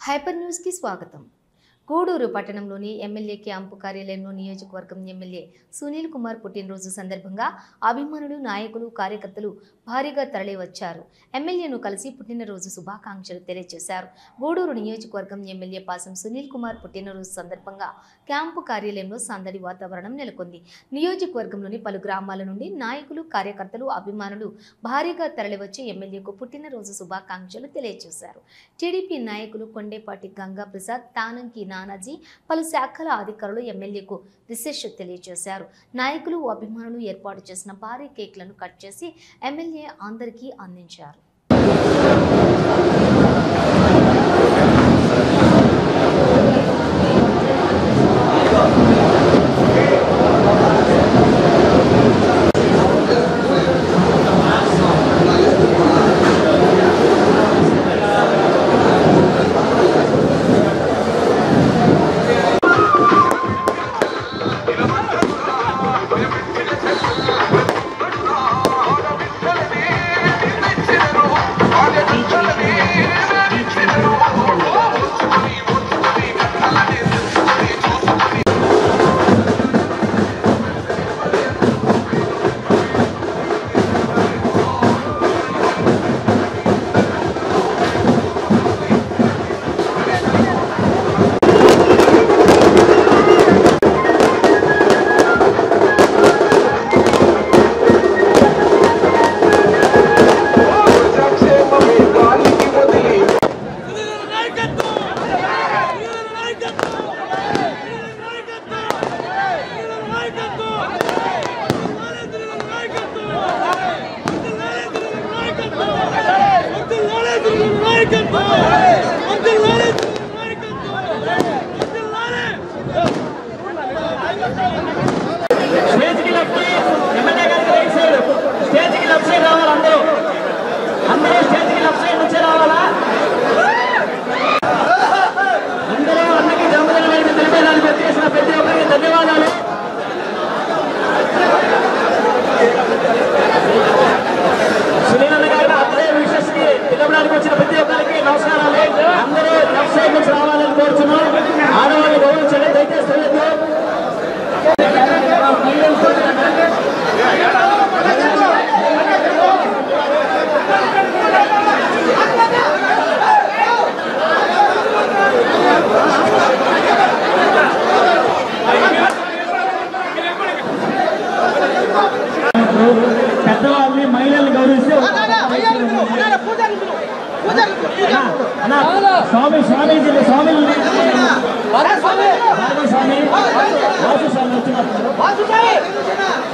Hyper news కి స్వాగతం. గూడూరు పట్టణంలోని ఎమ్మెల్యే క్యాంపు కార్యాలయంలో నియోజకవర్గం ఎమ్మెల్యే సునీల్ కుమార్ పుట్టినరోజు సందర్భంగా అభిమానులు, నాయకులు, కార్యకర్తలు భారీగా తరలివచ్చారు. ఎమ్మెల్యేను కలిసి పుట్టినరోజు శుభాకాంక్షలు తెలియజేశారు. గూడూరు నియోజకవర్గం ఎమ్మెల్యే పాసం సునీల్ కుమార్ పుట్టినరోజు సందర్భంగా క్యాంపు కార్యాలయంలో సందడి వాతావరణం నెలకొంది. నియోజకవర్గంలోని పలు గ్రామాల నుండి నాయకులు, కార్యకర్తలు, అభిమానులు భారీగా తరలివచ్చి ఎమ్మెల్యేకు పుట్టినరోజు శుభాకాంక్షలు తెలియజేశారు. టీడీపీ నాయకులు కొండేపాటి గంగా ప్రసాద్, తానంకి నానాజీ, పలు శాఖల అధికారులు ఎమ్మెల్యేకు విశేష తెలియజేశారు. నాయకులు, అభిమానులు ఏర్పాటు చేసిన భారీ కేక్లను కట్ చేసి ఎమ్మెల్యే అందరికీ అందించారు. పెద్దవాళ్ళని, మహిళల్ని గౌరవిస్తే స్వామీజీని స్వామిని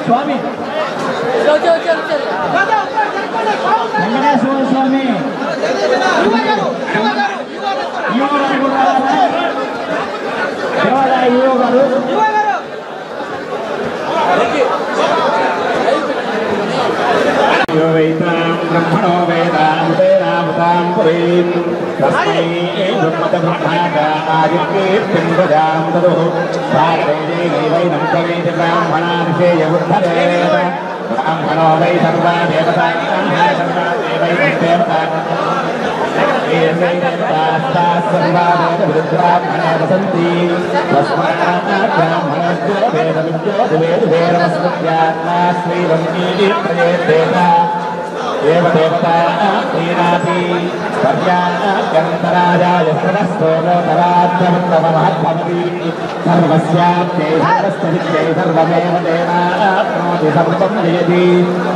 స్వామి వెంకటేశ్వర స్వామి ఈవో గారు బ్రహ్మణో వేదాం వేదామృతాం పురీం తస్మై బ్రహ్మకీర్తిం ప్రజాం తదో సాగరేణం కవేతి బ్రాహ్మణాదిశేయముద్ధరేత బ్రాహ్మణో వై సర్వా దేవతా బ్రాహ్మణే వసంతి బ్రాహ్మణస్వేదవిద్యోవేదవేదమస్మృత్యాత్మా శ్రీరం ప్రయేత దేవదేవతా శ్రీనాథీ పర్యాగంతరాజాయ సర్వస్తోమోతరాధ్యమంతమహద్భవతి సర్వస్యాప్తే సర్వస్థిత్యై సర్వమేవ దేవాప్నోతి సర్వం జయతి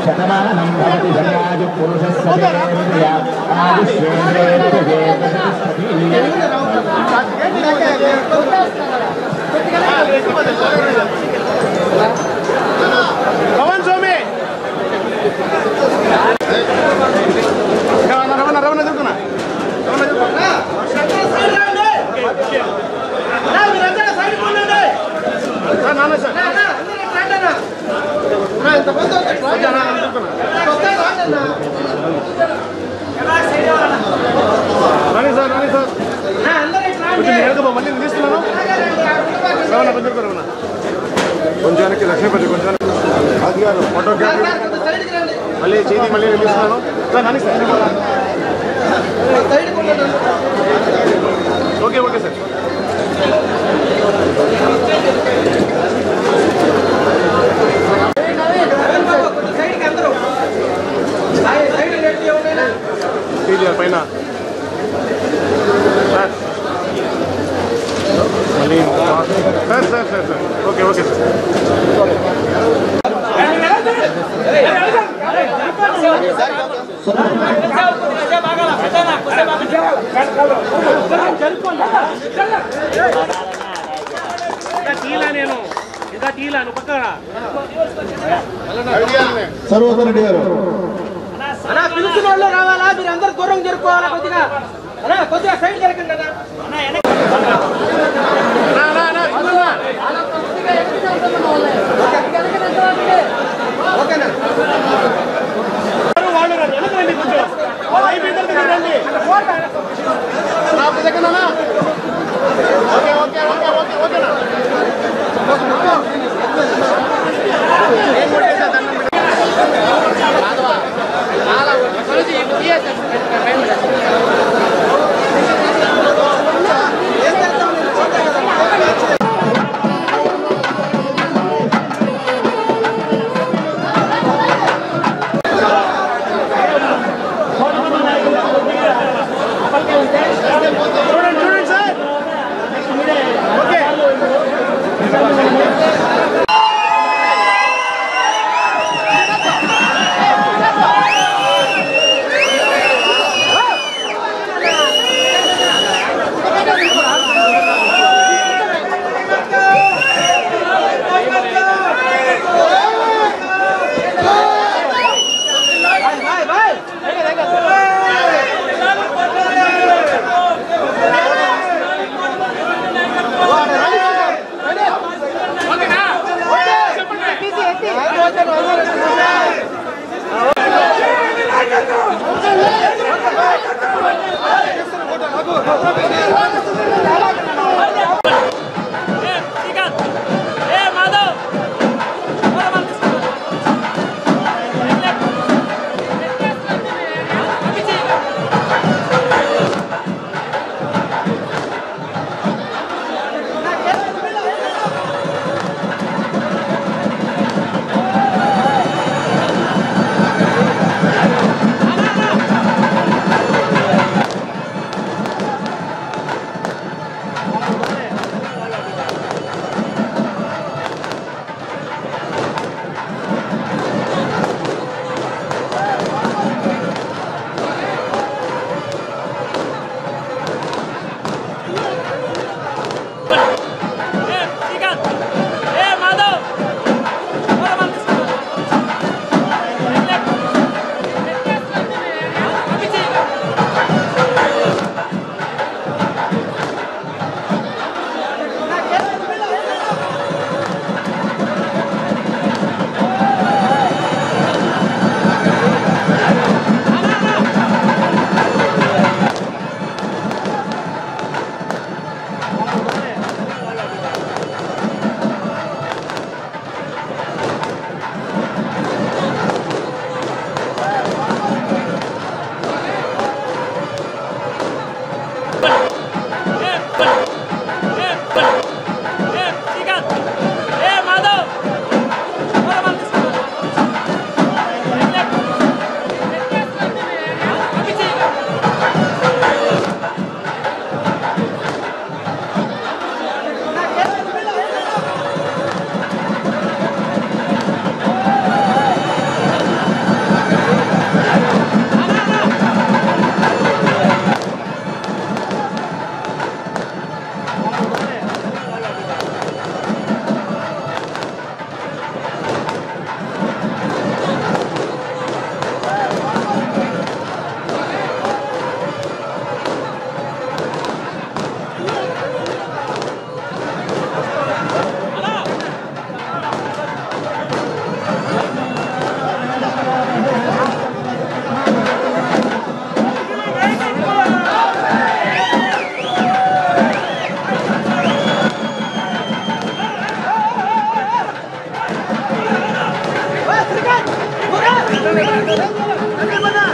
శతమానం భవతి శతాయు పురుషస్య ఆయుష్యేంద్రియేంద్రియే ప్రతిష్టతి. కొంచెం లక్ష్మీపతి కొంచెం ఫోటో మళ్ళీ చేతి మళ్ళీ నిలుస్తున్నాను. Okay okay sir. పైన సార్ మళ్ళీ sir sir sir sir okay okay sir. Sarvottara Reddy గారు పిలిచిన వాళ్ళు రావాలా, మీరు అందరు దూరం జరుపుకోవాలా, కొద్దిగా కొద్దిగా సైడ్ జరగండి అన్న. Bana!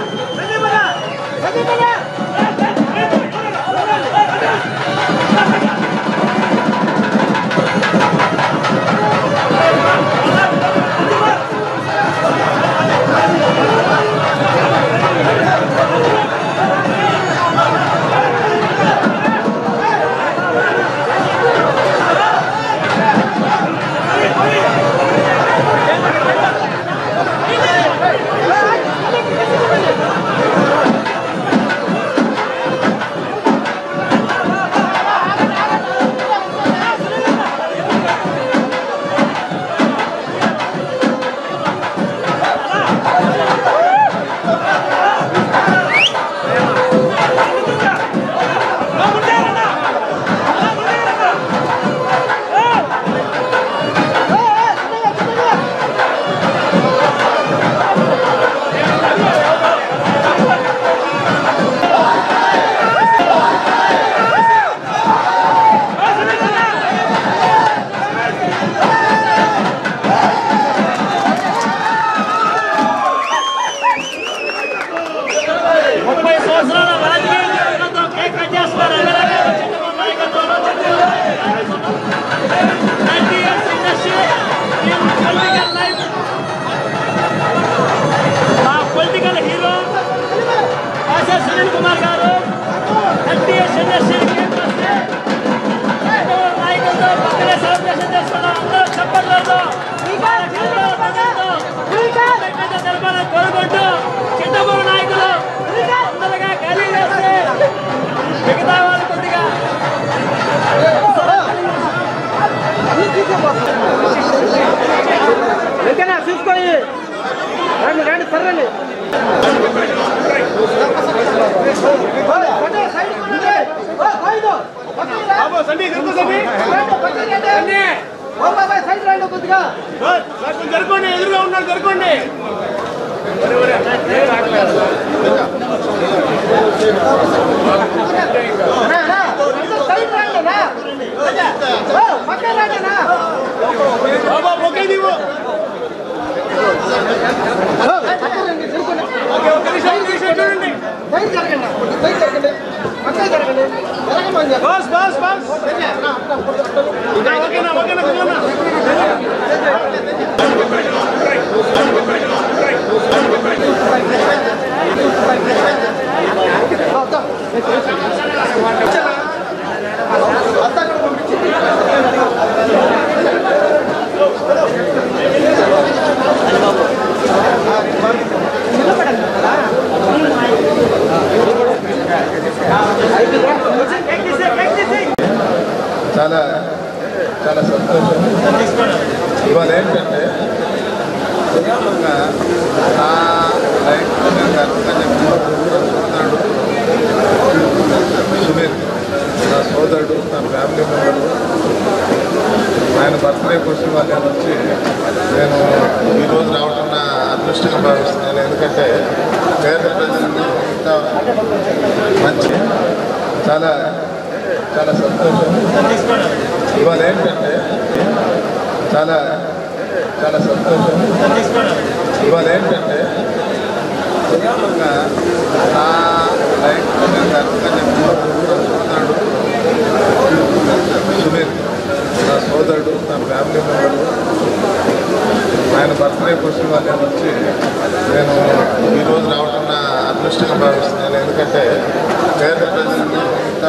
కోరుకుంటూ చిత్తమూరు నాయకులు తొందరగా ఖాళీ చేస్తే మిగతా వాళ్ళు కొద్దిగా చూసుకోయి రండి రండి సర్రండి జరుకోండి ఎదురుగా ఉన్నారు జరుకోండి బస్ బస్ బస్ చాలా చాలా సంతోషం. ఇవాళ ఏంటంటే నా లైఫ్లో నేను అర్థంగా సోదరుడు సునీల్, నా సోదరుడు, నా ఫ్యామిలీ మెంబరు, ఆయన బర్త్డే కోసం వాళ్ళు వచ్చి నేను ఈరోజు రావడం నా అదృష్టంగా భావిస్తున్నాను. ఎందుకంటే పేద ప్రజలకు ఇంత మంచి చాలా చాలా సంతోషం. ఇవాళ ఏంటంటే చాలా చాలా సంతోషం. ఇవాళ ఏంటంటే నా లైఫ్లో నేను అర్థంగా సోదరుడు సునీల్, నా సోదరుడు, నా ఫ్యామిలీ మెంబరు, ఆయన బర్త్డే కోసం వాళ్ళు వచ్చి నేను ఈరోజు రావడం నా అదృష్టంగా భావిస్తున్నాను. ఎందుకంటే పేద ప్రజలకు ఇంత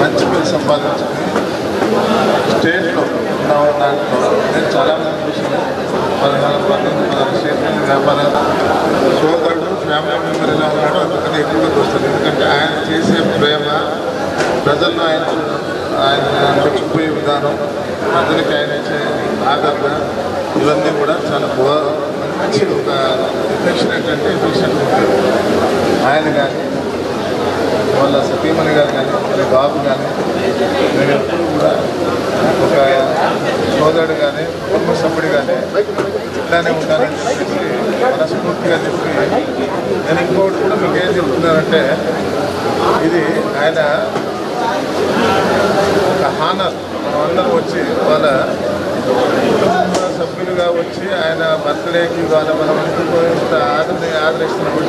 మంచి పేరు సంపాదించుకుని స్టేట్లో ఉన్న దాంట్లో నేను చాలామంది చూసాను. 16 స్టేట్ వ్యాపారాలు సోదరుడు ఫ్యామిలీ మెంబర్ ఎలా ఉన్నాడో అందుకని ఎక్కువగా చూస్తాను. ఎందుకంటే ఆయన చేసే ప్రేమ, ప్రజలను ఆయన మెచ్చుకుపోయే విధానం, ప్రజలకి ఆయన ఇచ్చే ఆదరణ, ఇవన్నీ కూడా చాలా మంచి ఒక ఎఫెక్షనేట్ అంటే ఎఫెక్షనేట్ ఉంటుంది. ఆయన కానీ వాళ్ళ సతీమణి గారు కానీ వాళ్ళ బాబు కానీ నేను ఎప్పుడు కూడా ఒక సోదరుడు కానీ కుటుంబ సభ్యుడు కానీ ఇట్లానే ఉండాలని చెప్పేసి మనస్ఫూర్తిగా చెప్పి నేను ఇంకోటి కూడా మీకు ఏం చెప్తున్నానంటే ఇది ఆయన ఒక హానర్. మనం అందరం వచ్చి వాళ్ళ కుటుంబ సభ్యులుగా వచ్చి ఆయన బర్త్డేకి ఇవాళ మనం ఎందుకు ఇంత ఆదరిస్తున్నప్పుడు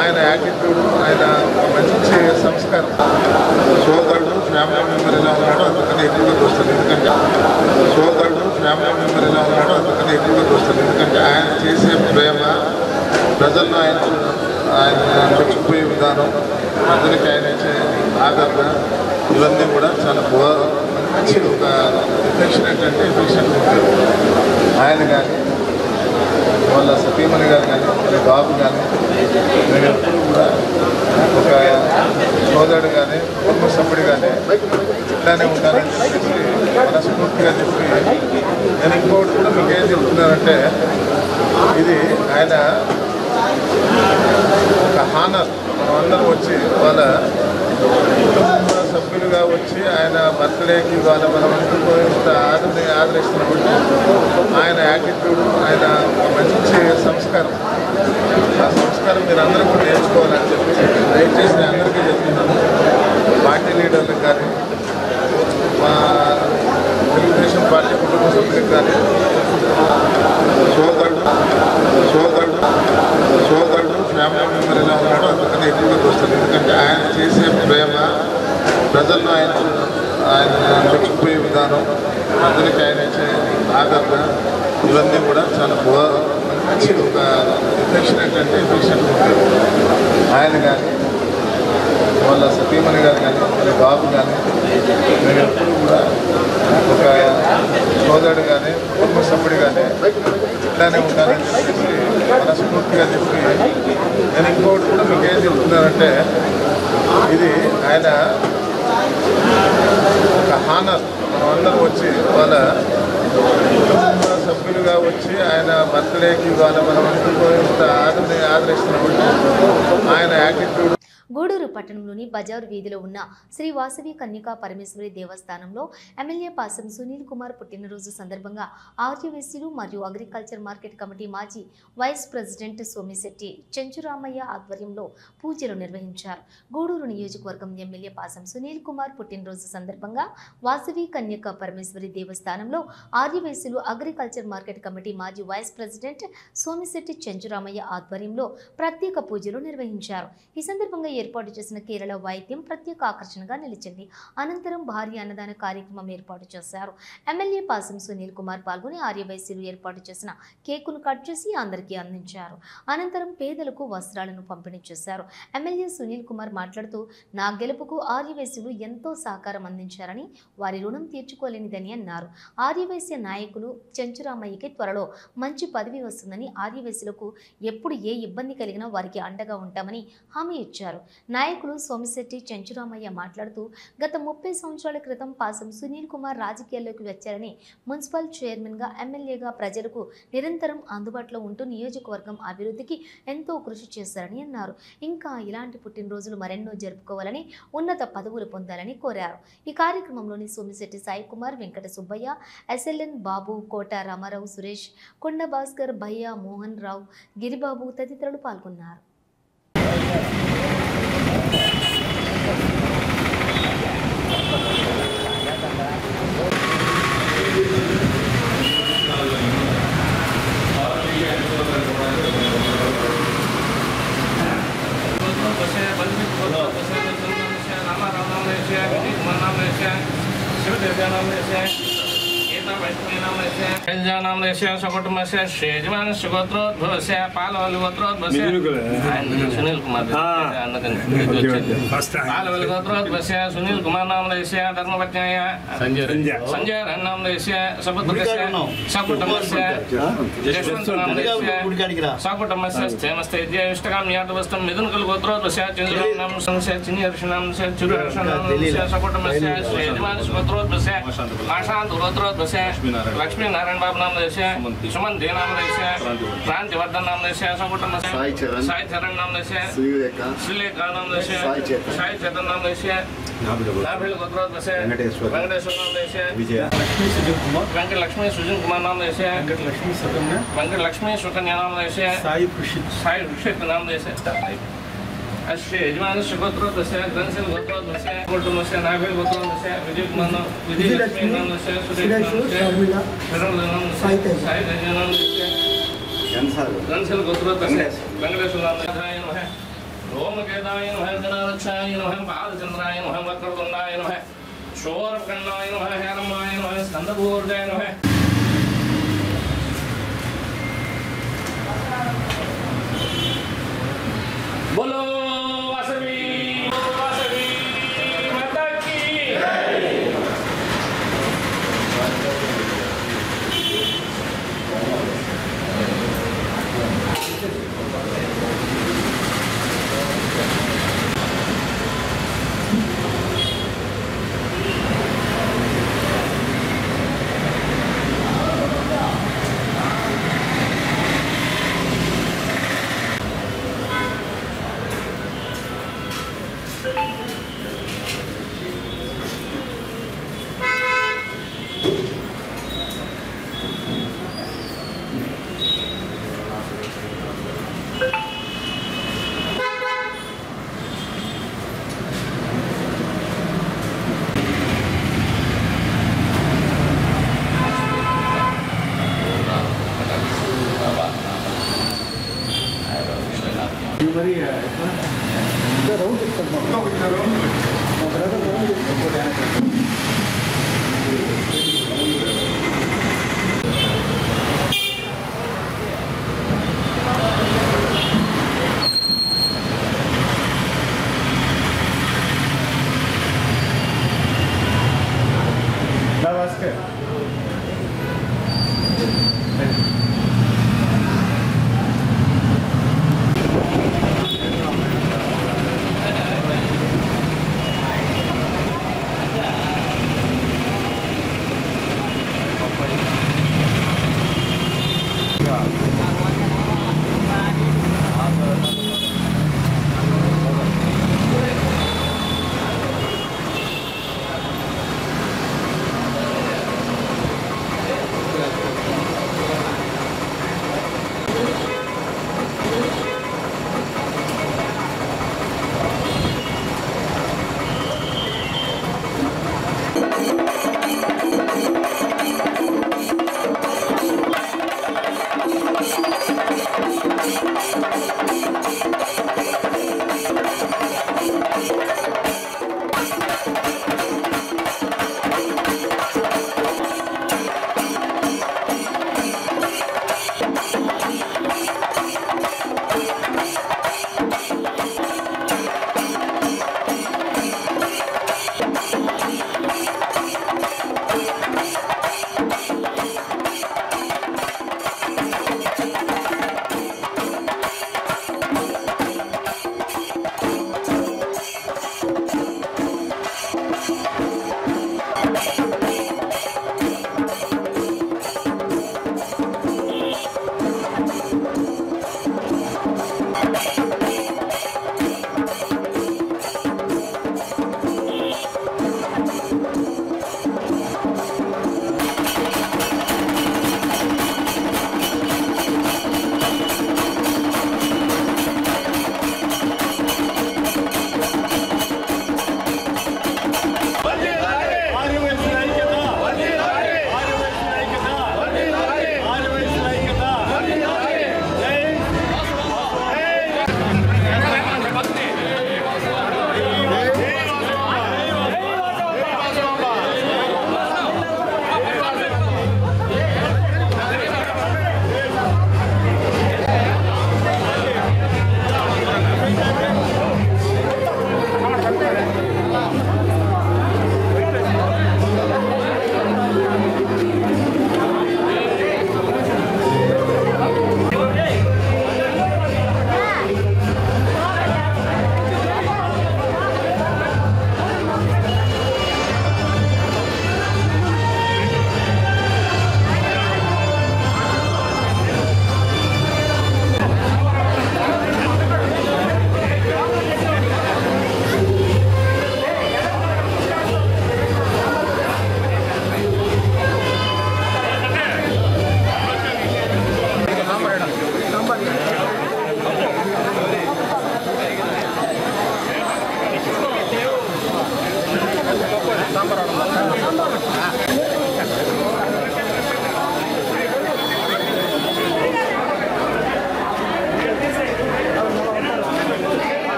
ఆయన యాటిట్యూడ్, ఆయన మంచి సంస్కారం, సోదరుడు ఫ్యామిలీ మెంబర్ ఎలా ఉన్నాడో అందుకని ఎక్కువగా చూస్తాను. ఎందుకంటే సోదరుడు ఫ్యామిలీ మెంబర్ ఎలా ఉన్నాడో అందుకని ఎక్కువగా చూస్తాను. ఎందుకంటే ఆయన చేసే ప్రేమ, ప్రజలను ఆయన మెచ్చుకుపోయే విధానం, ప్రజలకి ఆయన ఇచ్చే ఆదరణ, ఇవన్నీ కూడా చాలా మంచి ఒక ఎఫెక్షనేట్ అంటే ఎఫెక్షనేట్ ఉంటుంది. ఆయన కానీ వాళ్ళ సతీమణి గారు కానీ వాళ్ళ బాబు కానీ నేను ఎప్పుడు కూడా ఒక సోదరుడు కానీ కుటుంబ సభ్యుడు కానీ ఇట్లానే ఉండాలని చెప్పేసి మనస్ఫూర్తిగా చెప్పి నేను ఇంకోటి కూడా మీకు ఏం చెప్తున్నానంటే ఇది ఆయన ఒక హానర్. మనం అందరం వచ్చి వాళ్ళ కుటుంబ సభ్యులుగా వచ్చి ఆయన బర్త్డేకి ఇవాళ మనం ఎందుకు ఇంత ఆదరిస్తున్నప్పుడు ఆయన యాటిట్యూడ్, ఆయన మంచి సంస్కారం, ఆ సంస్కారం మీరు అందరూ కూడా నేర్చుకోవాలని చెప్పి దయచేసి నేను అందరికీ చెప్తున్నాను. పార్టీ లీడర్లకు కానీ మా తెలుగుదేశం పార్టీ కుటుంబ సభ్యులకు కానీ సోదరుడు ఫ్యామిలీ మెంబర్ ఎలా ఉన్నాడో అందుకని ఎక్కువగా చూస్తాను. ఎందుకంటే ఆయన చేసే ప్రేమ, ప్రజలను ఆయన మెచ్చుకుపోయే విధానం, ప్రజలకి ఆయన ఇచ్చే ఆదరణ, ఇవన్నీ కూడా చాలా మంచి ఒక ఎఫెక్షనేట్ అంటే ఎఫెక్షనేట్ ఉంటుంది. ఆయన కానీ వాళ్ళ సతీమణి గారు కానీ వాళ్ళ బాబు కానీ నేను ఎప్పుడు కూడా ఒక సోదరుడుగానే కుటుంబ సభ్యుడిగానే ఇట్లానే ఉంటానని చెప్పేసి మనస్ఫూర్తిగా చెప్పి నేను ఇంకొకటి కూడా మీకు ఏం చెప్తున్నానంటే ఇది ఆయన ఒక హానర్ మనమందరం వచ్చి వాళ్ళ కుటుంబ సభ్యులుగా వచ్చి ఆయన బర్త్డేకి వాళ్ళ మనం ఆదరిస్తున్నామంటే ఆయన యాటిట్యూడ్. గూడూరు పట్టణంలోని బజారు వీధిలో ఉన్న శ్రీ వాసవి కన్యకా పరమేశ్వరి దేవస్థానంలో ఎమ్మెల్యే పాసం సునీల్ కుమార్ పుట్టినరోజు సందర్భంగా ఆర్యవేశ్యులు మరియు అగ్రికల్చర్ మార్కెట్ కమిటీ మాజీ వైస్ ప్రెసిడెంట్ సోమిశెట్టి చెంచురామయ్య ఆధ్వర్యంలో పూజలు నిర్వహించారు. గూడూరు నియోజకవర్గం ఎమ్మెల్యే పాసం సునీల్ కుమార్ పుట్టినరోజు సందర్భంగా వాసవి కన్యకా పరమేశ్వరి దేవస్థానంలో ఆర్యవేశ్యులు అగ్రికల్చర్ మార్కెట్ కమిటీ మాజీ వైస్ ప్రెసిడెంట్ సోమిశెట్టి చెంచురామయ్య ఆధ్వర్యంలో ప్రత్యేక పూజలు నిర్వహించారు. ఈ సందర్భంగా ఏర్పాటు చేసిన కేరళ వైద్యం ప్రత్యేక ఆకర్షణగా నిలిచింది. అనంతరం భారీ అన్నదాన కార్యక్రమం ఏర్పాటు చేశారు. ఎమ్మెల్యే పాసం సునీల్ కుమార్ పాల్గొని ఆర్యవైశ్యులు ఏర్పాటు చేసిన కేకును కట్ చేసి అందరికీ అందించారు. అనంతరం పేదలకు వస్త్రాలను పంపిణీ చేశారు. ఎమ్మెల్యే సునీల్ కుమార్ మాట్లాడుతూ నా గెలుపుకు ఆర్యవైశ్యులు ఎంతో సహకారం అందించారని, వారి రుణం తీర్చుకోలేనిదని అన్నారు. ఆర్యవైశ్య నాయకులు చెంచురామయ్యకి త్వరలో మంచి పదవి వస్తుందని, ఆర్యవైశ్యులకు ఎప్పుడు ఏ ఇబ్బంది కలిగినా వారికి అండగా ఉంటామని హామీ ఇచ్చారు. నాయకులు సోమిశెట్టి చెంచురామయ్య మాట్లాడుతూ గత 30 సంవత్సరాల క్రితం పాసం సునీల్ కుమార్ రాజకీయాల్లోకి వచ్చారని, మున్సిపల్ చైర్మన్గా ఎమ్మెల్యేగా ప్రజలకు నిరంతరం అందుబాటులో ఉంటూ నియోజకవర్గం అభివృద్ధికి ఎంతో కృషి చేశారని అన్నారు. ఇంకా ఇలాంటి పుట్టినరోజులు మరెన్నో జరుపుకోవాలని, ఉన్నత పదవులు పొందాలని కోరారు. ఈ కార్యక్రమంలోని సోమిశెట్టి సాయి కుమార్, వెంకట సుబ్బయ్య, ఎస్ఎల్ఎన్ బాబు, కోట రామారావు, సురేష్, కొండ భాస్కర్, భయ్య, మోహన్ రావు, గిరిబాబు తదితరులు పాల్గొన్నారు. సునీల్ కుమార్ సునీల్ కుమార్ నామదేశ్య ధర్మపత్న్యాయ సంజయ్ నామదేశ్య సకుటుంబస్య సకుటుంబస్య స్థేమస్థైర్య ఇష్టకామ్యాతవస్తం మిథునకుల గోత్రోద్భస్య చంద్రనామస్య చిన్యర్షణాంశ చురర్షణాంశ సకుటుంబస్య శ్రీయజమాన గోత్రోద్భస్య ఆశాంత గోత్రోద్భస్య లక్ష్మీనారాయణ బాబు నామదేశ్య సుమంత్ నామదేశ్య క్రాంతివర్ధన్ నామదేశ్య సకుటుంబస్య సాయి చరణ్ నామదేశ్య శ్రీలేఖ నామదేశ్య సాయి చేతన్ నామదేశ్య నాభిల్ గోత్రోద్భస్య వెంకటేశ్వర నామదేశ్య వెంకట లక్ష్మీ సుజన్ కుమార్ నామదేశ్య వెంకట లక్ష్మీ సుకన్య నామదేశ్య సాయి ఋషిత్ నామదేశ్య అశ్రీ యజమానస్య గోత్రోద్భస్య గ్రంథిల్ గోత్రోద్భస్య కుటుంబస్య నాభిల్ గోత్రోద్భస్య విజయ్ కుమార్ విజయలక్ష్మీ నామదేశ్య సురేష్ నామదేశ్య శరణ్ నామదేశ్య సాయి ధన్య నామదేశ్య గ్రంథిల్ గోత్రోద్భస్య వెంకటేశ్వర నామదేశ్య నమః ఓమకేదాయ నమః గణారక్షాయ నమః బాలచంద్రాయ నమః వక్రతుండాయ నమః శోరకండాయ నమః హేరంబాయ నమః స్కందభూర్జాయ నమః बोलो वासवी माता की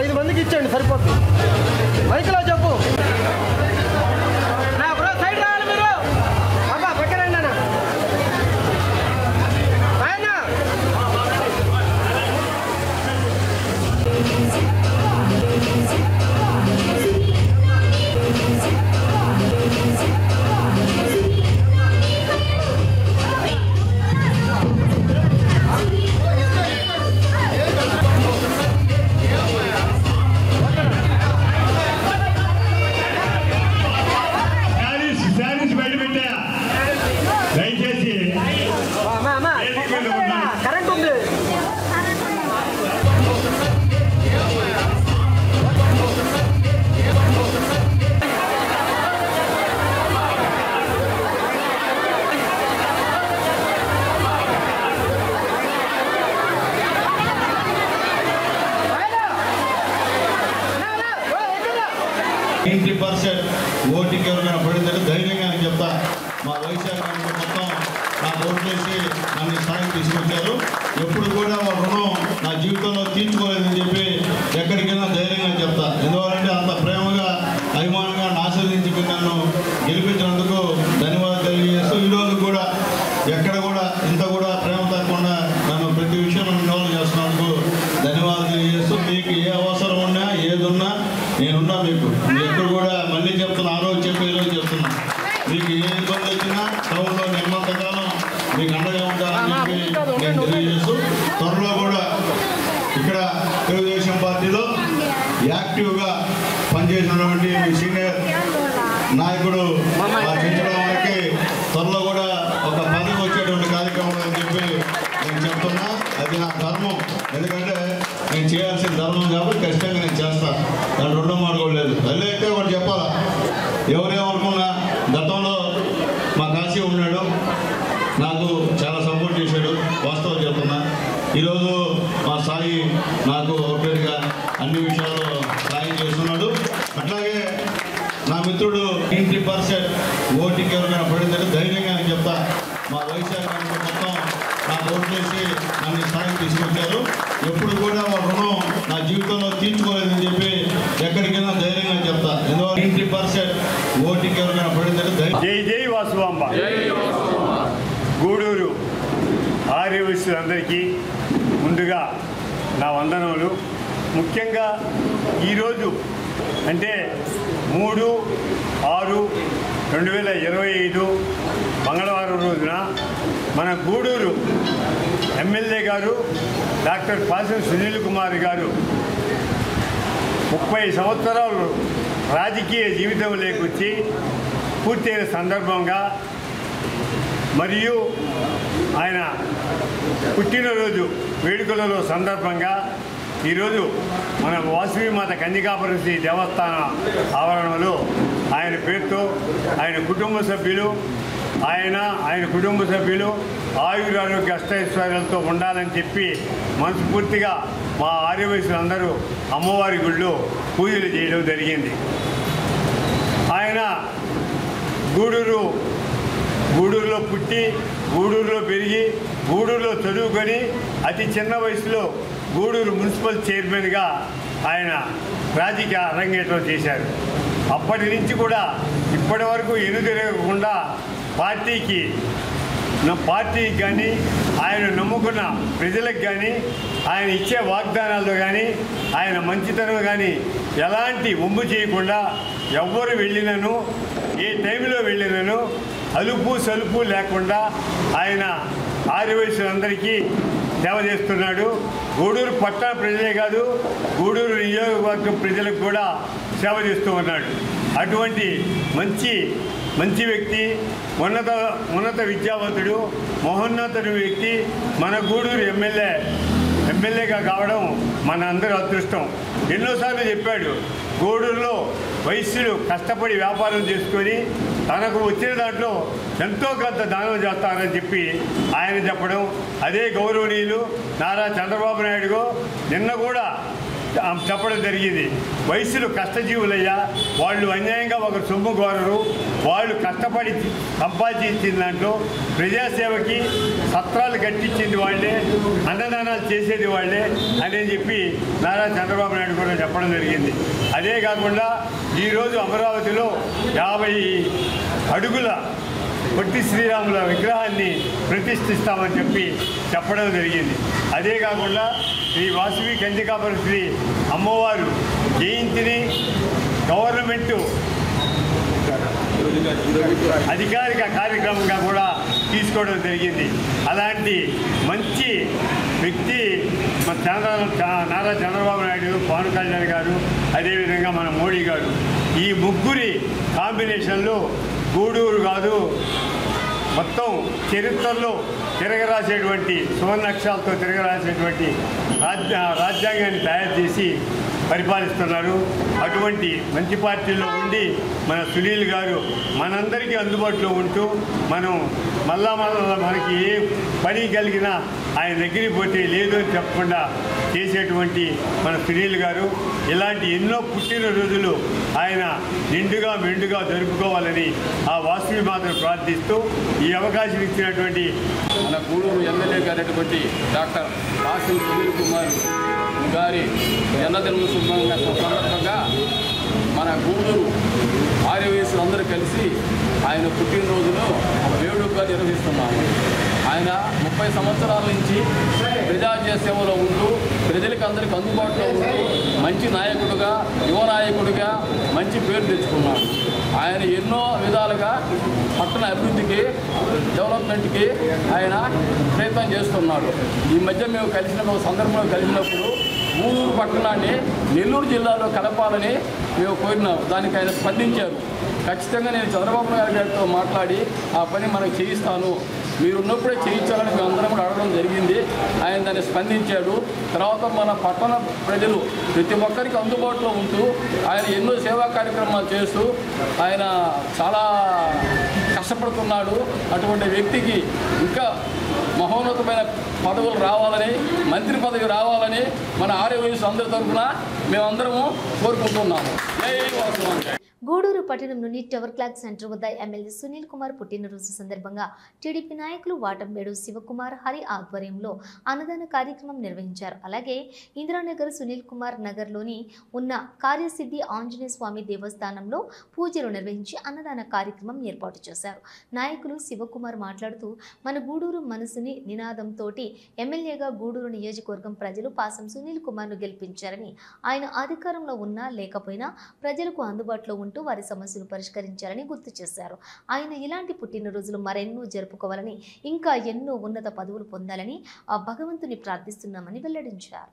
5 మందికి ఇచ్చేయండి సరిపోతుంది. మైక్లో చెప్పు. నా బ్రో సైడ్ రావాలి మీరు. అబ్బా పక్కనండి అన్న. ఆయన కరెంట్ ఉంది. ఓటింగ్ ఎవరికైనా పడిందంటే ధైర్యంగా అని చెప్తా. మా వైశాఖ మొత్తం నాకు ఓట్లేసి నన్ను స్థాయికి తీసుకొచ్చారు. ఎప్పుడు కూడా వాళ్ళ రుణం నా జీవితంలో తీర్చుకోలేదని చెప్పి ఎక్కడికైనా ధైర్యంగా చెప్తా. ఎందువల్లంటే అంత ప్రేమగా అభిమానంగా ఆశీర్వదించి నన్ను గెలిపించినందుకు ధన్యవాదాలు తెలియజేస్తూ ఈరోజు కూడా ఎక్కడ కూడా ఇంత కూడా ప్రేమ తగ్గకుండా నన్ను ప్రతి విషయంలో ఇన్వాల్వ్ చేస్తున్నందుకు ధన్యవాదాలు తెలియజేస్తూ మీకు ఏ అవసరం ఉన్నా ఏదున్నా నేనున్నా. మీకు ఎక్కడ కూడా మళ్ళీ చెప్తున్నా, ఆ రోజు చెప్పి ఈరోజు చెప్తున్నా, మీకు ఏ ఇబ్బంది వచ్చినా టౌన్లో నిమ్మకాలం మీకు అండగా ఉంటారని చెప్పి నేను తెలియజేస్తూ త్వరలో కూడా ఇక్కడ తెలుగుదేశం పార్టీలో యాక్టివ్గా పనిచేసినటువంటి మీ సీనియర్ నాయకుడు పెంచడం వారికి త్వరలో కూడా ఒక పదవి వచ్చేటువంటి కార్యక్రమం అని చెప్పి నేను చెప్తున్నా. అది నా ధర్మం. ఎందుకంటే నేను చేయాల్సిన ధర్మం కాబట్టి ఖచ్చితంగా నేను చేస్తాను. దాని రెండో మాట కూడా లేదు. అల్లే అయితే ఒకటి చెప్పాలా, ఎవరేమనుకున్నా గతంలో మా కాశీ ఉన్నాడు, నాకు చాలా సపోర్ట్ చేశాడు. వాస్తవం చెప్తున్నా. ఈరోజు మా సాయి నాకు ఒకటిగా అన్ని విషయాల్లో సాయం చేస్తున్నాడు. అట్లాగే నా మిత్రుడు 90% ఓటింగ్ ఎవరికైనా పడిందంటే ధైర్యంగా అని చెప్తా. మా వైశాఖ మొత్తం నాకు ఓట్లేసి నన్ను స్థాయికి తీసుకొచ్చారు. ఎప్పుడు కూడా వాళ్ళ రుణం నా జీవితంలో తీర్చుకోలేదని చెప్పి ఎక్కడికైనా ధైర్యంగా చెప్తా. ఎందువల్ల 90% ఓటింగ్ ఎవరికైనా పడిందంటే జై జై వాసువాంబ. గూడూరు ఆర్యవైశ్యులందరికీ ముందుగా నా వందనములు. ముఖ్యంగా ఈరోజు అంటే 3/6/2025 మంగళవారం రోజున మన గూడూరు ఎమ్మెల్యే గారు డాక్టర్ పాసం సునీల్ కుమార్ గారు 30 సంవత్సరాలు రాజకీయ జీవితంలోకి వచ్చి పూర్తయిన సందర్భంగా మరియు ఆయన పుట్టినరోజు వేడుకలలో సందర్భంగా ఈరోజు మన వాసవిమాత కన్యకాపరశ్రీ దేవస్థాన ఆవరణలో ఆయన పేరుతో ఆయన కుటుంబ సభ్యులు ఆయన కుటుంబ సభ్యులు ఆయురారోగ్య అష్టైశ్వర్యాలతో ఉండాలని చెప్పి మనస్ఫూర్తిగా మా ఆర్యవైశ్యులందరూ అమ్మవారి గుడిలో పూజలు చేయడం జరిగింది. ఆయన గూడూరులో పుట్టి గూడూరులో పెరిగి గూడూరులో చదువుకొని అతి చిన్న వయసులో గూడూరు మున్సిపల్ చైర్మన్గా ఆయన రాజకీయ అరంగేట్రం చేశారు. అప్పటి నుంచి కూడా ఇప్పటి వరకు ఎనుదిరగకుండా పార్టీకి కానీ ఆయన నమ్ముకున్న ప్రజలకు కానీ ఆయన ఇచ్చే వాగ్దానాల్లో కానీ ఆయన మంచితనం కానీ ఎలాంటి ఒమ్ము చేయకుండా ఎవ్వరు వెళ్ళినను ఏ టైంలో వెళ్ళినను అలుపు సలుపు లేకుండా ఆయన ఆర్యవైశ్యులందరికీ సేవ చేస్తున్నాడు. గూడూరు పట్టణ ప్రజలే కాదు గూడూరు నియోజకవర్గం ప్రజలకు కూడా సేవ చేస్తూ ఉన్నాడు. అటువంటి మంచి వ్యక్తి, ఉన్నత విద్యావంతుడు, మహోన్నతుడు వ్యక్తి మన గూడూరు ఎమ్మెల్యేగా కావడం మన అందరి అదృష్టం. ఎన్నోసార్లు చెప్పాడు, గూడూరులో వైశ్యులు కష్టపడి వ్యాపారం చేసుకొని తనకు వచ్చిన దాంట్లో ఎంతో కొంత దానం చేస్తారని చెప్పి ఆయన చెప్పడం, అదే గౌరవనీయులు నారా చంద్రబాబు నాయుడు నిన్న కూడా చెప్పడం జరిగింది. వయసులు కష్టజీవులయ్యా, వాళ్ళు అన్యాయంగా ఒకరు సొమ్ము కోరరు, వాళ్ళు కష్టపడి సంపాదించిన దాంట్లో ప్రజాసేవకి సత్రాలు కట్టించింది వాళ్ళే, అన్నదానాలు చేసేది వాళ్ళే అని చెప్పి నారా చంద్రబాబు నాయుడు కూడా చెప్పడం జరిగింది. అదే కాకుండా ఈరోజు అమరావతిలో 50 అడుగుల పొట్టి శ్రీరాముల విగ్రహాన్ని ప్రతిష్ఠిస్తామని చెప్పడం జరిగింది. అదే కాకుండా శ్రీ వాసవి కన్యకాపరశ్రీ అమ్మవారు జయంతిని గవర్నమెంటు అధికారిక కార్యక్రమంగా కూడా తీసుకోవడం జరిగింది. అలాంటి మంచి వ్యక్తి నారా చంద్రబాబు నాయుడు, పవన్ కళ్యాణ్ గారు, అదేవిధంగా మన మోడీ గారు, ఈ ముగ్గురి కాంబినేషన్లో గూడూరు కాదు మొత్తం చరిత్రలో తిరగరాసేటువంటి సువర్ణాక్షరాలతో తిరగరాసేటువంటి రాజ్యాంగాన్ని తయారు చేసి పరిపాలిస్తున్నారు. అటువంటి మంచి పార్టీల్లో ఉండి మన సునీల్ గారు మనందరికీ అందుబాటులో ఉంటూ మనం మళ్ళా మనకి ఏ పని కలిగినా ఆయన దగ్గరికి పోతే లేదు అని చెప్పకుండా చేసేటువంటి మన సునీల్ గారు ఇలాంటి ఎన్నో పుట్టినరోజులు ఆయన నిండుగా మెండుగా జరుపుకోవాలని ఆ వాసవి మాతను ప్రార్థిస్తూ ఈ అవకాశం ఇచ్చినటువంటి మన గూడూరు ఎమ్మెల్యే గారైనటువంటి డాక్టర్ కాసిం సునీల్ కుమార్ గారి జన్మదిన సందర్భంగా మన గూడూరు ఆర్యవయసులందరూ కలిసి ఆయన పుట్టినరోజును వేడుకగా నిర్వహిస్తున్నాము. ఆయన 30 సంవత్సరాల నుంచి ప్రజాజీయ సేవలో ఉంటూ ప్రజలకు అందరికీ అందుబాటులో ఉంటూ మంచి నాయకుడిగా, యువ నాయకుడిగా మంచి పేరు తెచ్చుకున్నాడు. ఆయన ఎన్నో విధాలుగా పట్టణ అభివృద్ధికి, డెవలప్మెంట్కి ఆయన ప్రయత్నం చేస్తున్నాడు. ఈ మధ్య మేము సందర్భంలో కలిసినప్పుడు గూడూరు పట్టణాన్ని నెల్లూరు జిల్లాలో కలపాలని మేము కోరినాం. దానికి ఆయన స్పందించారు. ఖచ్చితంగా నేను చంద్రబాబు నాయుడు గారితో మాట్లాడి ఆ పని మనకు చేయిస్తాను, మీరున్నప్పుడే చేయించాలని మేము అందరం కూడా అడగడం జరిగింది. ఆయన దాన్ని స్పందించాడు. తర్వాత మన పట్టణ ప్రజలు ప్రతి ఒక్కరికి అందుబాటులో ఉంటూ ఆయన ఎన్నో సేవా కార్యక్రమాలు చేస్తూ ఆయన చాలా కష్టపడుతున్నాడు. అటువంటి వ్యక్తికి ఇంకా మహోన్నతమైన పదవులు రావాలని, మంత్రి పదవి రావాలని మన ఆర్యవయసు అందరి తరఫున మేమందరము కోరుకుంటున్నాము. జై వాసవి. గూడూరు పట్టణంలోని టవర్ క్లాక్ సెంటర్ వద్ద ఎమ్మెల్యే సునీల్ కుమార్ పుట్టినరోజు సందర్భంగా టీడీపీ నాయకులు వాటంబేడు శివకుమార్ హరి ఆధ్వర్యంలో అన్నదాన కార్యక్రమం నిర్వహించారు. అలాగే ఇందిరానగర్ సునీల్ కుమార్ నగర్లోని ఉన్న కార్యసిద్ధి ఆంజనేయ స్వామి దేవస్థానంలో పూజలు నిర్వహించి అన్నదాన కార్యక్రమం ఏర్పాటు చేశారు. నాయకులు శివకుమార్ మాట్లాడుతూ మన గూడూరు మనసుని నినాదంతో ఎమ్మెల్యేగా గూడూరు నియోజకవర్గం ప్రజలు పాసం సునీల్ కుమార్ను గెలిపించారని, ఆయన అధికారంలో ఉన్నా లేకపోయినా ప్రజలకు అందుబాటులో ఉంటూ వారి సమస్యలు పరిష్కరించాలని గుర్తు చేశారు. ఆయన ఇలాంటి పుట్టినరోజులు మరెన్నో జరుపుకోవాలని, ఇంకా ఎన్నో ఉన్నత పదవులు పొందాలని ఆ భగవంతుని ప్రార్థిస్తున్నామని వెల్లడించారు.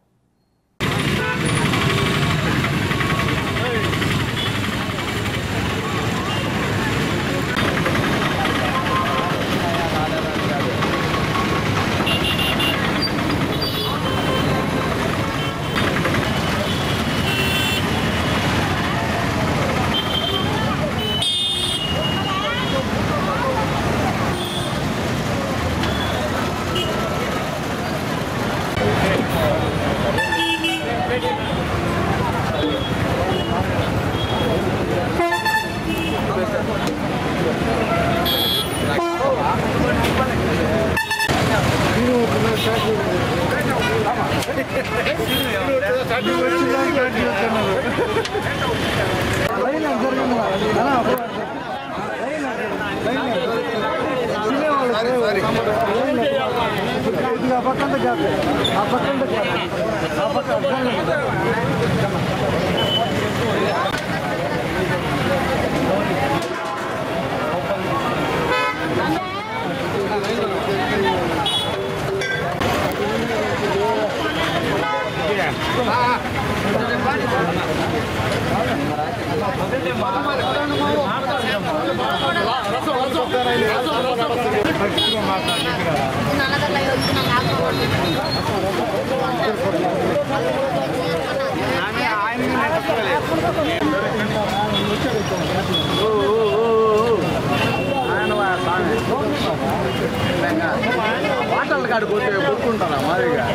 వాటర్లు కాడిపోతే కొట్టుకుంటారా మాదిరిగా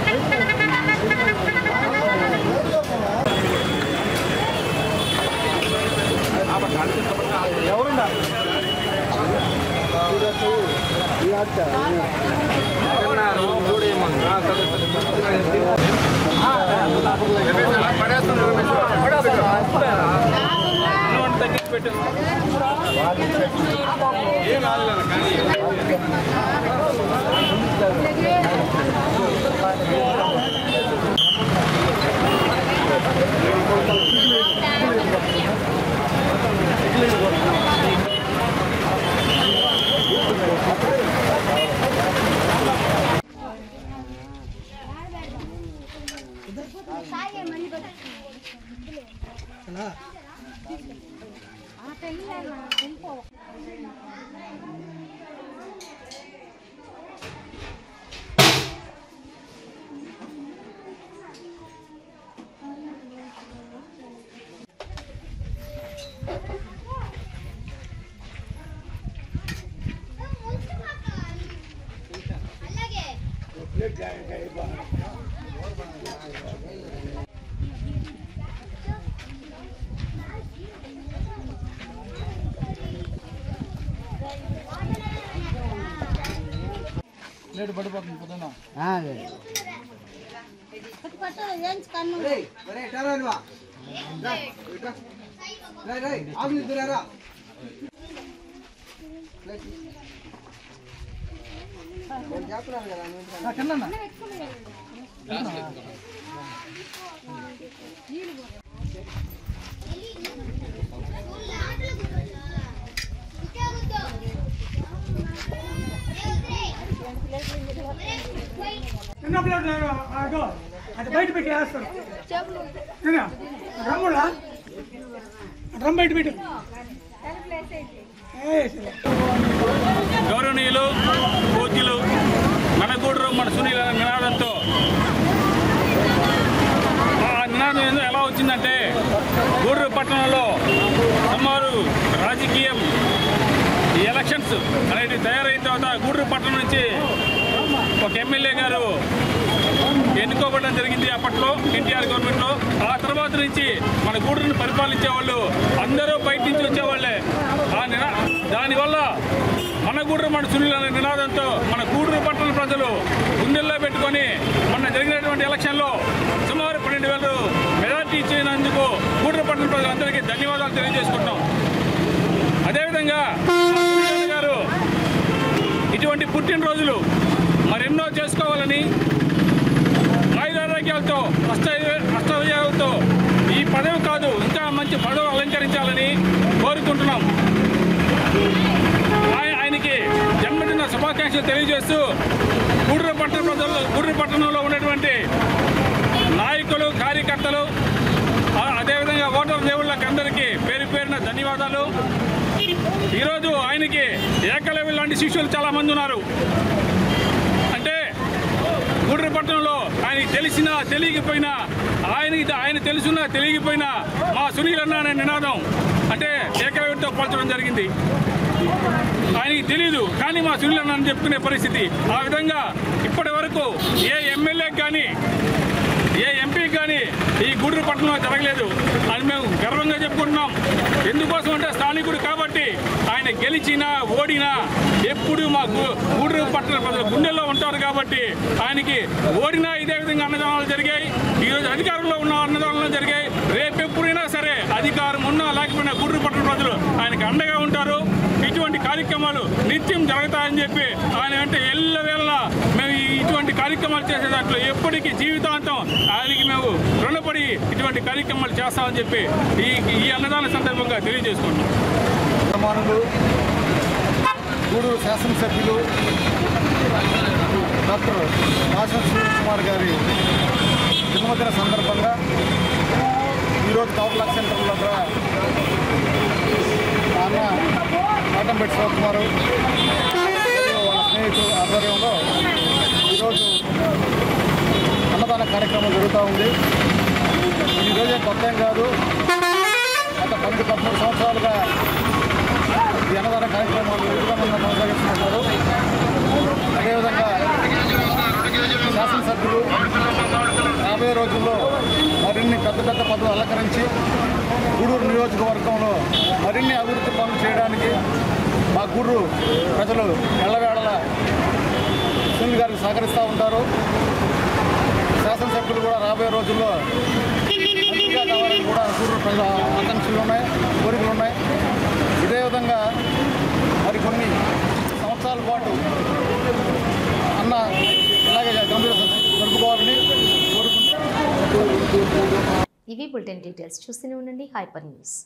అది బయట పెట్టి వేస్తారు రమ్ముడా డ్రమ్ బయట పెట్టి గౌరవనీయులు పూజ్యులు మన గూడూరు మన సునీల్ నినాదంతో ఆ నినాదం ఎలా వచ్చిందంటే గూడూరు పట్టణంలో సుమారు రాజకీయం ఈ ఎలక్షన్స్ అనేది తయారైన తర్వాత గూడూరు పట్టణం నుంచి ఒక ఎమ్మెల్యే గారు ఎన్నుకోబడడం జరిగింది అప్పట్లో ఎన్టీఆర్ గవర్నమెంట్లో. ఆ తర్వాత నుంచి మన గూడూరుని పరిపాలించే వాళ్ళు అందరూ బయట నుంచి వచ్చేవాళ్ళే. దానివల్ల మన గూడూరు మన సునీల్ అనే నినాదంతో మన గూడూరు పట్టణ ప్రజలు గుండెల్లో పెట్టుకొని మొన్న జరిగినటువంటి ఎలక్షన్లో సుమారు 12,000 మెజార్టీ ఇచ్చినందుకు గూడూరు పట్టణ ప్రజలందరికీ ధన్యవాదాలు తెలియజేసుకుంటాం. అదేవిధంగా సునీల్ గారు ఇటువంటి పుట్టినరోజులు మరెన్నో చేసుకోవాలని ఆయురారోగ్యాలతో అష్టవిజయాలతో ఈ పదవి కాదు ఇంకా మంచి పదవి అలంకరించాలని కోరుకుంటున్నాం. ఆయనకి జన్మదిన శుభాకాంక్షలు తెలియజేస్తూ గూడూరు పట్టణ ప్రజలు గూడూరు పట్టణంలో ఉన్నటువంటి నాయకులు కార్యకర్తలు అదేవిధంగా ఓటర్ దేవుళ్ళకి అందరికీ పేరు పేరున ధన్యవాదాలు. ఈరోజు ఆయనకి ఏకలవ్య లాంటి శిష్యులు చాలామంది ఉన్నారు. అంటే గూడూరు పట్టణంలో ఆయనకి తెలిసినా తెలియకపోయినా ఆయన తెలుసున్నా తెలియకపోయినా మా సునీల్ అన్న అనే నినాదం అంటే ఏకలవ్యంతో పోల్చడం జరిగింది. ఆయనకి తెలియదు కానీ మా సునీల్ అన్న అని చెప్పుకునే పరిస్థితి. ఆ విధంగా ఇప్పటి వరకు ఏ ఎమ్మెల్యేకి కానీ ఏ ఎంపీకి కానీ ఈ గూడూరు పట్టణంలో జరగలేదు అని మేము గర్వంగా చెప్పుకుంటున్నాం. ఎందుకోసం అంటే స్థానికుడు కాబట్టి ఆయన గెలిచినా ఓడినా ఎప్పుడు మా గూడూరు పట్టణ ప్రజల గుండెల్లో ఉంటారు కాబట్టి ఆయనకి ఓడినా ఇదే విధంగా అన్నదానాలు జరిగాయి. ఈరోజు అధికారంలో ఉన్న అన్నదానాలు జరిగాయి. రేపెప్పుడైనా సరే అధికారం ఉన్నా లేకపోయినా గూడూరు పట్టణ ప్రజలు ఆయనకి అండగా ఉంటారు. ఇటువంటి కార్యక్రమాలు నిత్యం జరుగుతాయని చెప్పి ఆయన అంటే ఎల్లవేళలా మేము ఇటువంటి కార్యక్రమాలు చేసే దాంట్లో ఎప్పటికీ జీవితాంతం ఆయనకి మేము రుణపడి ఇటువంటి కార్యక్రమాలు చేస్తామని చెప్పి ఈ అన్నదాన సందర్భంగా తెలియజేసుకుంటున్నాం. ప్రమాణులు గూడూరు శాసనసభ్యులు డాక్టర్ భాషా సునీల్ కుమార్ గారి జన్మదిన సందర్భంగా ఈరోజు కౌర్లాక్ సెంటర్ దగ్గర అన్న ఆటంపేట శివకుమారు వాళ్ళ స్నేహితుల ఆధ్వర్యంలో ఈరోజు అన్నదాన కార్యక్రమం జరుగుతూ ఉంది. ఈరోజే కొత్త ఏం కాదు, గత 12-13 సంవత్సరాలుగా ఈ అన్నదాన కార్యక్రమాలు విధంగా కొనసాగిస్తున్నారు. అదేవిధంగా శాసనసభ్యులు రాబోయే రోజుల్లో మరిన్ని పెద్ద పదవులు అలంకరించి గూడూరు నియోజకవర్గంలో మరిన్ని అభివృద్ధి పనులు చేయడానికి మా గూడూరు ప్రజలు ఎల్లవేళలా సునీల్ గారికి సహకరిస్తూ ఉంటారు. శాసనసభ్యులు కూడా రాబోయే రోజుల్లో మంత్రిగా కావాలని కూడా గూడూరు ప్రజల ఆకాంక్షలు ఉన్నాయి, కోరికలు ఉన్నాయి. ఇదే విధంగా మరి కొన్ని సంవత్సరాల పాటు అన్న ఇలాగే జరుపుకోవాలని కోరుకుంటున్నాను. ఇవి బులెటిన్ డీటెయిల్స్. చూస్తూనే ఉండండి హైపర్ న్యూస్.